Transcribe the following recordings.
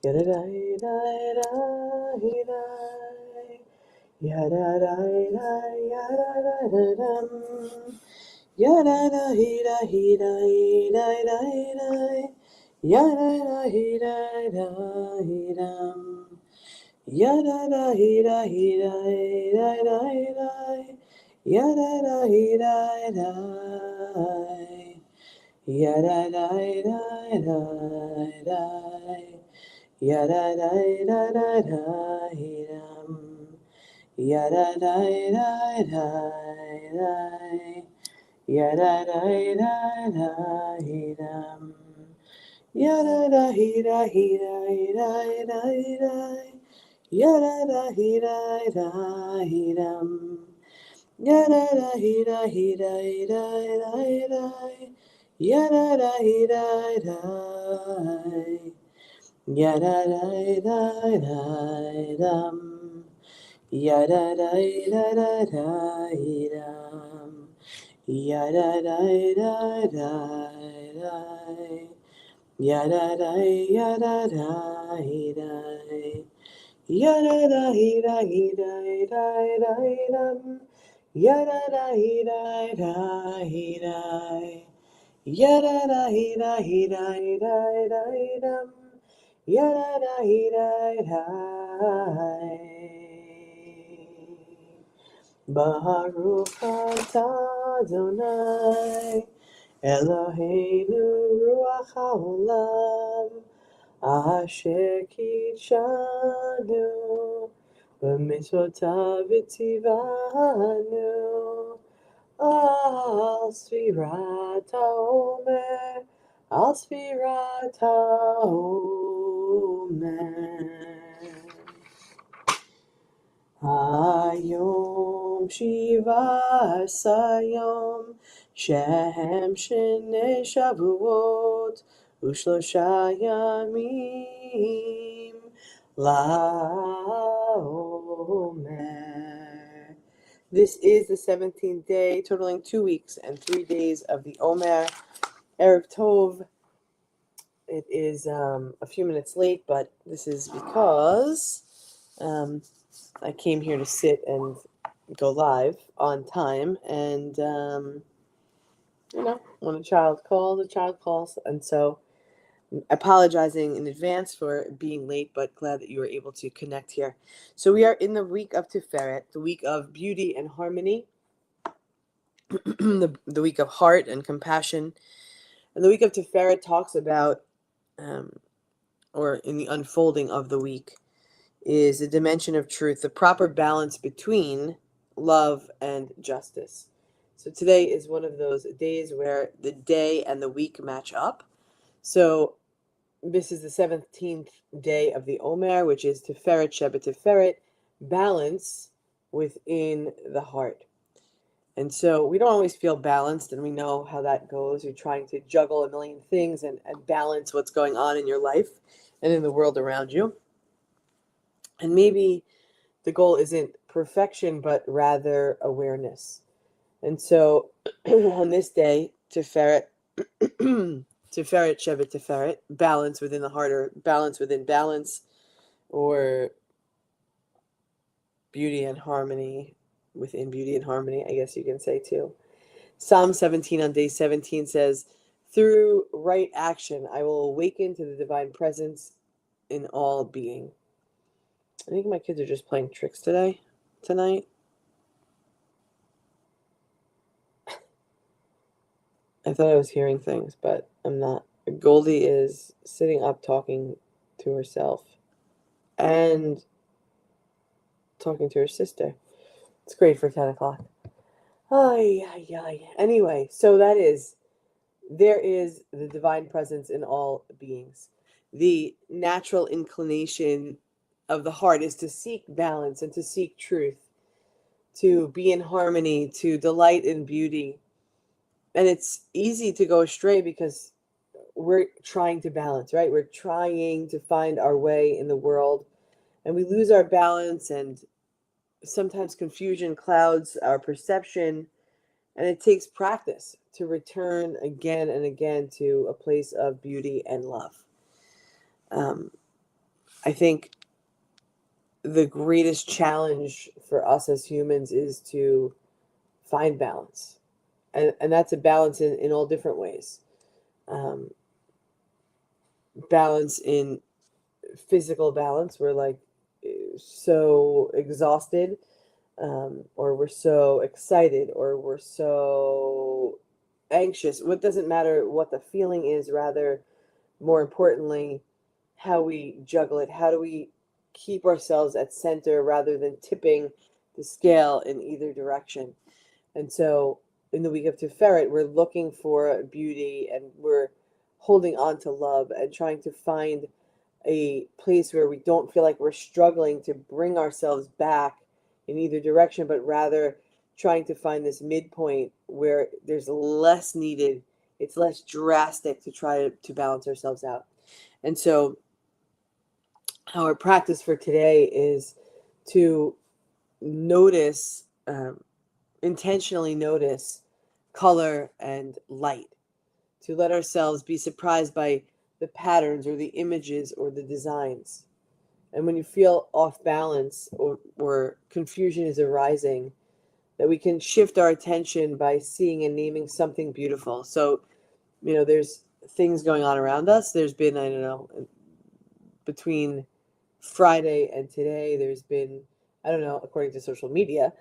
Yadadai-dai-dai-dai. Yadadai-dai-yadadai-dai-dam. Yadadai-dai-dai-dai-dai-dai. Yadadai-dai-dai-dam. Yadadai-dai-dai-dai-dai. Yadadai-dai-dai. Yadadai-dai-dai-dai. Yadadai-dai-dai-dai-dam. Yadadai-dai-dai-dai. Yadadai-dai-dai-dam. Yadadai-dai-dai-dai-dai. Yadadai-dai-dai-dam. Yadadai-dai-dai-dai-dai. Yadadai-dai-dai. Yadadai-dai-dai-dam. Yadadai-dai-dai-dai-dam. Yadadai-dai-dai-dai. Yadadai-yadadai-dai. Yadadai-dai-dai-dai-dai-dam. Yadadai-dai-dai-dai. Yadadai-dai-dai-dai-dam. Yadadai-dai-dai. Baruch atah Adonai Eloheinu ruach haolam asher kitshanu b'mitzvotav v'tzivanu al sfirat haomer al sfirat haomer. Hayom Shiva Sayom Shehem Shnei Shavuot Ushlosha Yamim LaOmer. This is the 17th day, totaling 2 weeks and 3 days of the Omer. Erev Tov. It is a few minutes late, but this is because I came here to sit and go live on time, and when a child calls, and so apologizing in advance for being late, but glad that you were able to connect here. So we are in the week of Tiferet, the week of beauty and harmony, the week of heart and compassion, and the week of Tiferet talks about, or in the unfolding of the week, is a dimension of truth, the proper balance between love and justice. So today is one of those days where the day and the week match up. So this is the 17th day of the Omer, which is Tiferet Sheba Tiferet, balance within the heart. And so we don't always feel balanced, and we know how that goes. You're trying to juggle a million things and balance what's going on in your life and in the world around you. And maybe the goal isn't perfection, but rather awareness. And so on this day, Tiferet, Tiferet Sheba Tiferet, balance within the heart, or balance within balance, or beauty and harmony within beauty and harmony, I guess you can say too. Psalm 17 on day 17 says, "Through right action, I will awaken to the divine presence in all being." I think my kids are just playing tricks tonight. I thought I was hearing things, but I'm not. Goldie is sitting up talking to herself and talking to her sister. It's great for 10 o'clock. Ay, ay, ay. Anyway, so there is the divine presence in all beings. The natural inclination of the heart is to seek balance and to seek truth, to be in harmony, to delight in beauty. And it's easy to go astray because we're trying to balance, right? We're trying to find our way in the world, and we lose our balance, and sometimes confusion clouds our perception, and it takes practice to return again and again to a place of beauty and love. I think the greatest challenge for us as humans is to find balance. And that's a balance in all different ways. Um, Balance in physical balance. We're like so exhausted, or we're so excited, or we're so anxious. What doesn't matter what the feeling is, rather, more importantly, how we juggle it. How do we keep ourselves at center rather than tipping the scale in either direction? And so in the week of Tiferet, we're looking for beauty and we're holding on to love and trying to find a place where we don't feel like we're struggling to bring ourselves back in either direction, but rather trying to find this midpoint where there's less needed, it's less drastic to try to balance ourselves out. And so our practice for today is to notice, intentionally notice color and light, to let ourselves be surprised by the patterns or the images or the designs. And when you feel off balance or confusion is arising, that we can shift our attention by seeing and naming something beautiful. So, there's things going on around us. There's been, I don't know, between Friday and today, there's been, I don't know, according to social media,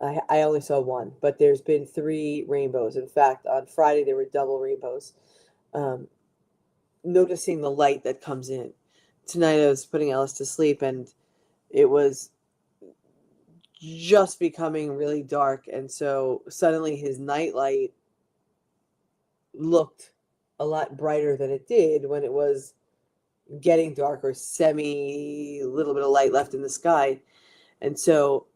I only saw one, but there's been 3 rainbows. In fact, on Friday, there were double rainbows. Um, Noticing the light that comes in. Tonight, I was putting Alice to sleep, and it was just becoming really dark. And so suddenly his nightlight looked a lot brighter than it did when it was getting dark or little bit of light left in the sky. And so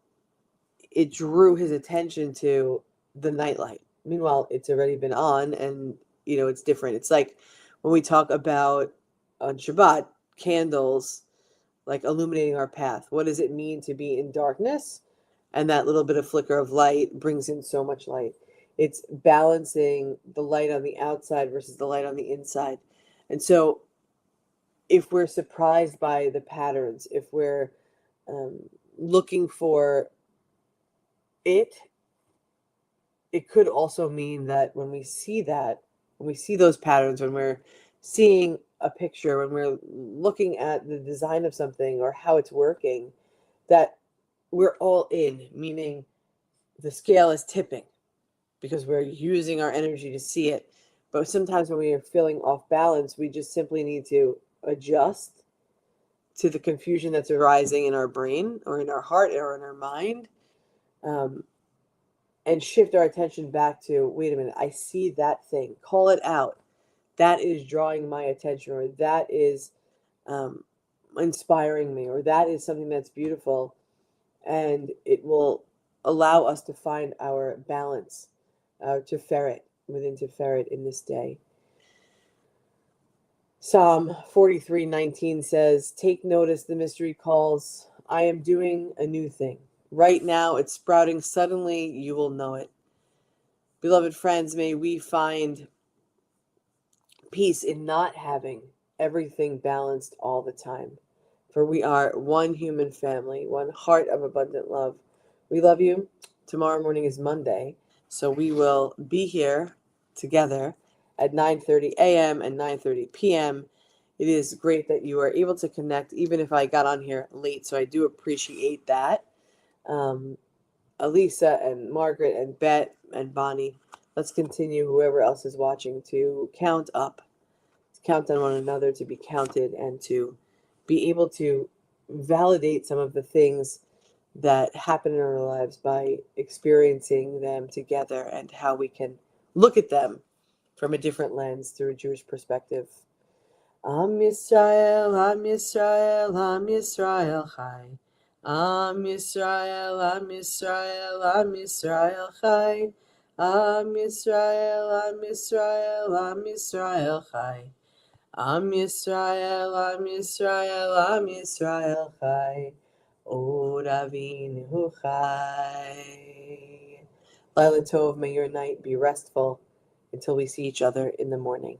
it drew his attention to the nightlight. Meanwhile, it's already been on and, it's different. It's like when we talk about on Shabbat, candles, like illuminating our path. What does it mean to be in darkness? And that little bit of flicker of light brings in so much light. It's balancing the light on the outside versus the light on the inside. And so if we're surprised by the patterns, if we're looking for it, it could also mean that when we see those patterns, when we're seeing a picture, when we're looking at the design of something or how it's working, that we're all in, meaning the scale is tipping because we're using our energy to see it. But sometimes when we are feeling off balance, we just simply need to adjust to the confusion that's arising in our brain or in our heart or in our mind, and shift our attention back to, wait a minute, I see that thing. Call it out. That is drawing my attention, or that is inspiring me, or that is something that's beautiful. And it will allow us to find our balance, within Tiferet in this day. Psalm 43:19 says, "Take notice, the mystery calls. I am doing a new thing. Right now it's sprouting. Suddenly you will know it." Beloved friends, may we find peace in not having everything balanced all the time. For we are one human family, one heart of abundant love. We love you. Tomorrow morning is Monday, so we will be here together at 9:30 a.m. and 9:30 p.m. It is great that you are able to connect, even if I got on here late, so I do appreciate that. Elisa and Margaret and Bet and Bonnie, let's continue, whoever else is watching, to count up, to count on one another, to be counted, and to be able to validate some of the things that happen in our lives by experiencing them together and how we can look at them from a different lens through a Jewish perspective. Am Yisrael, Am Yisrael, Am Yisrael Chai. Am Yisrael, Am Yisrael, Am Yisrael Chai. Am Yisrael, Am Yisrael, Am Yisrael Chai. Am Yisrael, Am Yisrael, Am Yisrael Chai. O Ravinu Chai. Laila Tov, may your night be restful until we see each other in the morning.